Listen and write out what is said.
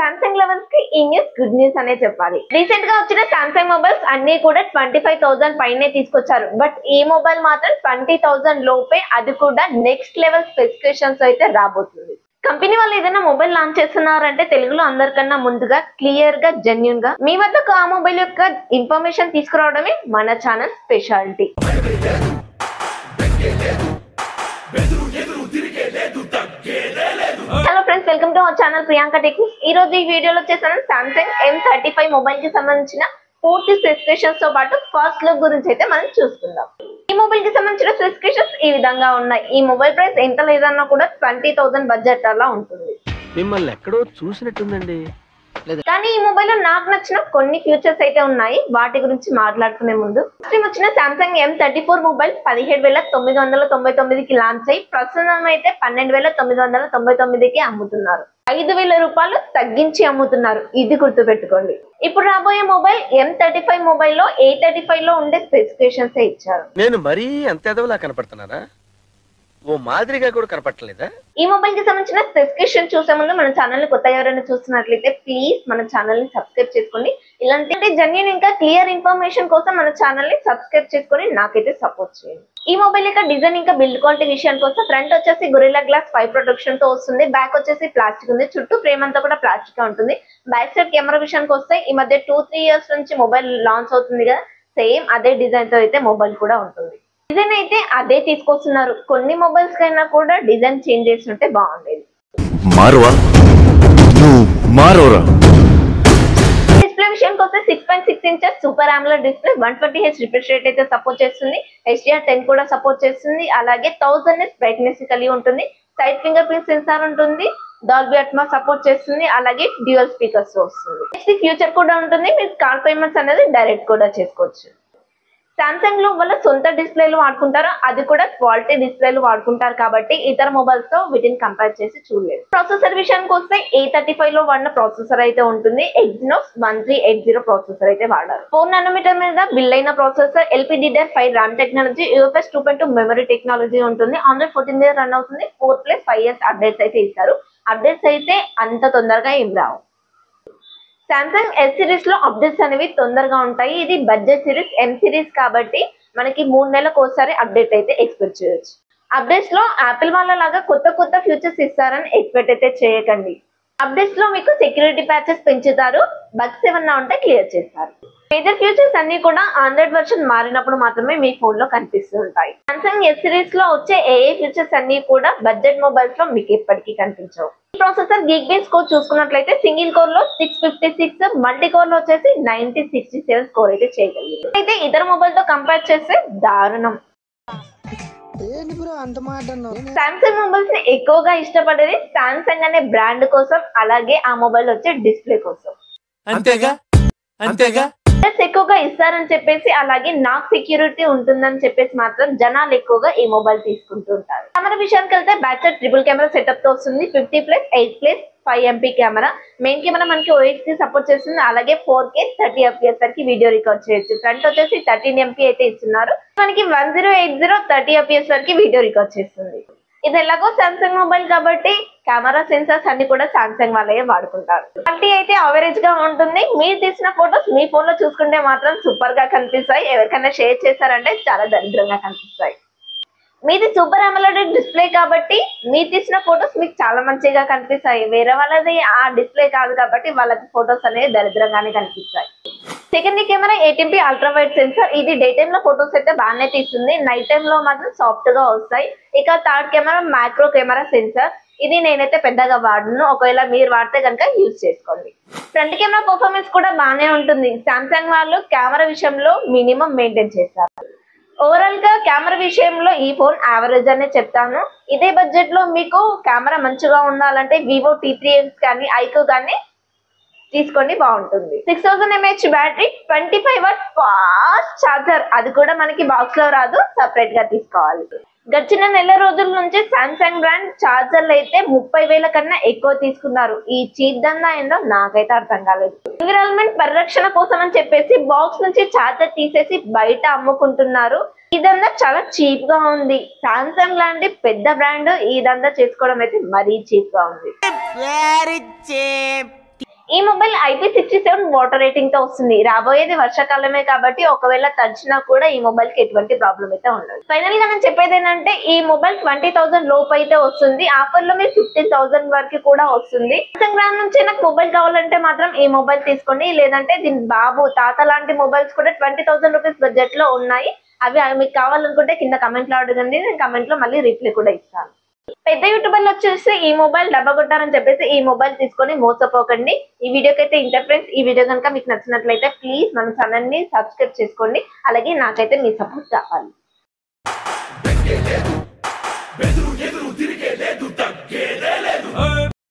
Samsung lovers కి ఈ news good news అనే చెప్పాలి. రీసెంట్ గా వచ్చిన సామ్సంగ్ మొబైల్స్ అన్ని కూడా 25,000 పైనే తీసుకొచ్చారు. బట్ ఈ మొబైల్ మాత్రం 20,000 లోపే, అది కూడా నెక్స్ట్ లెవెల్ స్పెసిఫికేషన్స్ అయితే రాబోతుంది. కంపెనీ వాళ్ళు ఏదైనా మొబైల్ లాంచ్ చేస్తున్నారంటే తెలుగులో అందరికన్నా ముందుగా క్లియర్ గా జెన్యూన్ గా మీ వద్దకు ఆ మొబైల్ యొక్క ఇన్ఫర్మేషన్ తీసుకురావడమే మన channel speciality. Hello friends, welcome to our channel Priyanka tech. ఈ రోజు ఈ వీడియోలో వచ్చేసాను సామ్సంగ్ M35 మొబైల్ కి సంబంధించిన పూర్తి స్పెసిఫికేషన్స్ తో పాటు ఫస్ట్ లుక్ గురించి అయితే మనం చూసుకుందాం. ఈ మొబైల్ కి సంబంధించిన స్పెసిఫికేషన్స్ ఈ విధంగా ఉన్నాయి. ఈ మొబైల్ ప్రైస్ ఎంత లేదన్నా కూడా 20,000 బడ్జెట్ అలా ఉంటుంది. మిమ్మల్ని ఎక్కడో చూసినట్టుందండి. కానీ ఈ మొబైల్ లో నాకు నచ్చిన కొన్ని ఫీచర్స్ అయితే ఉన్నాయి. వాటి గురించి మాట్లాడుకునే ముందు వచ్చిన సామ్సంగ్ M34 మొబైల్ 17,999కి లాంచ్ అయ్యి ప్రస్తుతం అయితే 12,999కి అమ్ముతున్నారు. 5,000 రూపాయలు తగ్గించి అమ్ముతున్నారు. ఇది గుర్తు పెట్టుకోండి. ఇప్పుడు రాబోయే మొబైల్ M35 మొబైల్ లో A35 లో ఉండే స్పెసిఫికేషన్స్ ఇచ్చారు. నేను మరీ అంత ఎదవలా కనపడుతున్నారా? ఓ మాదిరిగా కూడా కనపడలేదా? ఈ మొబైల్ కి సంబంధించిన స్పెసిఫికేషన్ చూసే ముందు మన ఛానల్ ని కొత్తగా ఎవరైనా చూస్తున్నట్లయితే ప్లీజ్ మన ఛానల్ ని సబ్స్క్రైబ్ చేసుకోండి. ఇలాంటి జెన్యూన్ ఇంకా క్లియర్ ఇన్ఫర్మేషన్ కోసం మన ఛానల్ ని సబ్స్క్రైబ్ చేసుకొని నాకైతే సపోర్ట్ చేయండి. ఈ మొబైల్ యొక్క డిజైన్ ఇంకా బిల్డ్ క్వాలిటీ విషయానికి వస్తే ఫ్రంట్ వచ్చేసి గొరిల్లా గ్లాస్ 5 ప్రొటెక్షన్ తో వస్తుంది. బ్యాక్ వచ్చేసి ప్లాస్టిక్ ఉంది. చుట్టూ ఫ్రేమ్ అంతా కూడా ప్లాస్టిక్ గా ఉంటుంది. బ్యాక్ సైడ్ కెమెరా విషయానికి వస్తే ఈ మధ్య 2-3 ఇయర్స్ నుంచి మొబైల్ లాంచ్ అవుతుంది కదా, సేమ్ అదే డిజైన్ తో అయితే మొబైల్ కూడా ఉంటుంది. డిజైన్ అయితే అదే తీసుకొస్తున్నారు. కొన్ని మొబైల్స్ కైనా కూడా డిజైన్ చేంజ్ చేస్తుంటే బాగుండేది. డిస్ప్లే విషయానికి వస్తే 6.6 inches super AMOLED display, 120Hz refresh rate అయితే సపోర్ట్ చేస్తుంది. HDR10 కూడా సపోర్ట్ చేస్తుంది. అలాగే 1000 nits బ్రైట్నెస్ కలిగి ఉంటుంది. సైడ్ ఫింగర్ ప్రింట్ సెన్సార్ ఉంటుంది. డాల్బీ అట్మాస్ సపోర్ట్ చేస్తుంది. అలాగే డ్యూయల్ స్పీకర్స్ వస్తుంది. ఫ్యూచర్ కూడా ఉంటుంది. మీరు కాల్ పేమెంట్స్ అనేది డైరెక్ట్ కూడా చేసుకోవచ్చు. సామ్సంగ్ లో వాళ్ళ సొంత డిస్ప్లేలు వాడుకుంటారు, అది కూడా క్వాలిటీ డిస్ప్లేలు వాడుకుంటారు కాబట్టి ఇతర మొబైల్స్ తో వీటిని కంపేర్ చేసి చూడలేదు. ప్రాసెసర్ విషయానికి వస్తే A35 లో వాడిన ప్రాసెసర్ అయితే ఉంటుంది. Exynos 1380 ప్రాసెసర్ అయితే వాడారు. 4 nanometer మీద బిల్డ్ అయిన processor, LPDDR5 RAM technology, UFS 2.2 memory technology ఉంటుంది. Android 14 మీద రన్ అవుతుంది. 4+5 years అప్డేట్స్ అయితే ఇస్తారు. అప్డేట్స్ అయితే అంత తొందరగా ఏం రావు. సామ్సంగ్ S సిరీస్ లో అప్డేట్స్ అనేవి తొందరగా ఉంటాయి. ఇది బడ్జెట్ సిరీస్ M సిరీస్ కాబట్టి మనకి 3 నెలలకు ఒకసారి అప్డేట్ అయితే ఎక్స్పెక్ట్ చేయొచ్చు. అప్డేట్స్ లో యాపిల్ వాళ్ళ లాగా కొత్త ఫీచర్స్ ఇస్తారని ఎక్స్పెక్ట్ అయితే చేయకండి. అప్డేట్స్ లో మీకు సెక్యూరిటీ ప్యాచెస్ పెంచుతారు. బగ్స్ ఏమన్నా ఉంటే క్లియర్ చేస్తారు. మేజర్ ఫీచర్స్ అన్ని కూడా ఆండ్రాయిడ్ వర్షన్ మారినప్పుడు మాత్రమే మీ ఫోన్ లో కనిపిస్తూ ఉంటాయి. సామ్సంగ్ S సిరీస్ లో వచ్చే ఏ ఫీచర్స్ అన్ని కూడా బడ్జెట్ మొబైల్స్ లో మీకు ఎప్పటికీ కనిపించవు. ప్రాసెసర్ గీక్బేస్ కోర్ చూసుకున్నట్లయితే సింగిల్ కోర్ లో 656, మల్టీ కోర్ లో వచ్చేసి 9067 స్కోర్ అయితే చేయగలిగింది. అయితే ఇతర మొబైల్ తో కంపేర్ చేస్తే దారుణం. సామ్సంగ్ మొబైల్స్ ని ఎక్కువగా ఇష్టపడేది సామ్సంగ్ అనే బ్రాండ్ కోసం, అలాగే ఆ మొబైల్ వచ్చే డిస్ప్లే కోసం. అంతేగా ఎక్కువగా ఇస్తారని చెప్పేసి, అలాగే నాకు సెక్యూరిటీ ఉంటుందని చెప్పేసి మాత్రం జనాలు ఎక్కువగా ఈ మొబైల్ తీసుకుంటూ ఉంటారు. కెమెరా విషయానికి వెళ్తే back side triple camera setup తో వస్తుంది. 50+8+5 MP కెమెరా. మెయిన్ కెమెరా మనకి OIS సపోర్ట్ చేస్తుంది. అలాగే 4K 30 FPS వరకు వీడియో రికార్డ్ చేయొచ్చు. ఫ్రంట్ వచ్చేసి 13 MP అయితే ఇస్తున్నారు. మనకి 1080 30 FPS వరకు వీడియో రికార్డ్ చేస్తుంది. ఇది ఎలాగో సామ్సంగ్ మొబైల్ కాబట్టి కెమెరా సెన్సార్స్ అన్ని కూడా సామ్సంగ్ వాళ్ళే వాడుకుంటారు. క్వాలిటీ అయితే అవరేజ్ గా ఉంటుంది. మీరు తీసిన ఫొటోస్ మీ ఫోన్ లో చూసుకుంటే మాత్రం సూపర్ గా కనిపిస్తాయి. ఎవరికైనా షేర్ చేశారంటే చాలా దరిద్రంగా కనిపిస్తాయి. మీది సూపర్ AMOLED డిస్ప్లే కాబట్టి మీరు తీసిన ఫొటోస్ మీకు చాలా మంచిగా కనిపిస్తాయి. వేరే వాళ్ళది ఆ డిస్ప్లే కాదు కాబట్టి వాళ్ళకి ఫొటోస్ అనేవి దరిద్రంగానే కనిపిస్తాయి. Secondary camera 8MP ultra wide sensor. ఇది డే టైమ్ లో ఫొటోస్ అయితే బాగానే తీస్తుంది. నైట్ టైమ్ లో మాత్రం సాఫ్ట్ గా వస్తాయి. ఇక third camera micro camera censor. ఇది నేనైతే పెద్దగా వాడను, ఒకవేళ మీరు వాడితే కనుక యూజ్ చేసుకోండి. ఫ్రంట్ కెమెరా పర్ఫార్మెన్స్ కూడా బాగానే ఉంటుంది. సామ్సంగ్ వాళ్ళు కెమెరా విషయంలో మినిమం మెయింటైన్ చేస్తారు. ఓవరాల్ గా కెమెరా విషయంలో ఈ ఫోన్ యావరేజ్ అనే చెప్తాను. ఇదే బడ్జెట్ లో మీకు కెమెరా మంచిగా ఉండాలంటే వివో T3X కానీ ఐక్యూ కానీ తీసుకోండి, బాగుంటుంది. 6000 mAh battery, 25W fast charger. అది కూడా మనకి బాక్స్ లో రాదు, సపరేట్ గా తీసుకోవాలి. గడిచిన నెల రోజుల నుంచి సామ్సంగ్ బ్రాండ్ ఛార్జర్లు అయితే 30,000 కన్నా ఎక్కువ తీసుకున్నారు. ఈ చీప్ దందా ఏందో నాకైతే అర్థం కాలేదు. ఎన్విరాన్మెంట్ పరిరక్షణ కోసం అని చెప్పేసి బాక్స్ నుంచి ఛార్జర్ తీసేసి బయట అమ్ముకుంటున్నారు. ఇదంతా చాలా చీప్ గా ఉంది. సామ్సంగ్ లాంటి పెద్ద బ్రాండ్ ఇదంతా చేసుకోవడం అయితే మరీ చీప్ గా ఉంది. ఈ మొబైల్ IP67 వాటర్ రేటింగ్ తో వస్తుంది. రాబోయేది వర్షాకాలమే కాబట్టి ఒకవేళ తడిచినా కూడా ఈ మొబైల్ కి ఎటువంటి ప్రాబ్లం అయితే ఉండదు. ఫైనల్ గా నేను చెప్పేది ఏంటంటే ఈ మొబైల్ 20,000 లోపు అయితే వస్తుంది. ఆఫర్ లో మీకు 15,000 వరకు కూడా వస్తుంది. సంక్రాంతి నుంచి నాకు మొబైల్ కావాలంటే మాత్రం ఈ మొబైల్ తీసుకోండి. లేదంటే దీని బాబు తాత లాంటి మొబైల్స్ కూడా 20,000 రూపీస్ బడ్జెట్ లో ఉన్నాయి. అవి మీకు కావాలనుకుంటే కింద కమెంట్ లో అడగండి, నేను కమెంట్ లో మళ్ళీ రిప్లై కూడా ఇస్తాను. పెద్ద యూట్యూబర్లు వచ్చేసి ఈ మొబైల్ డబ్బా కొట్టారని చెప్పేసి ఈ మొబైల్ తీసుకొని మోసపోకండి. ఈ వీడియోకి అయితే ఇంత ఫ్రెండ్స్. ఈ వీడియో కనుక మీకు నచ్చినట్లయితే ప్లీజ్ మన ఛానల్ ని సబ్స్క్రైబ్ చేసుకోండి. అలాగే నాకైతే మీ సపోర్ట్ కావాలి.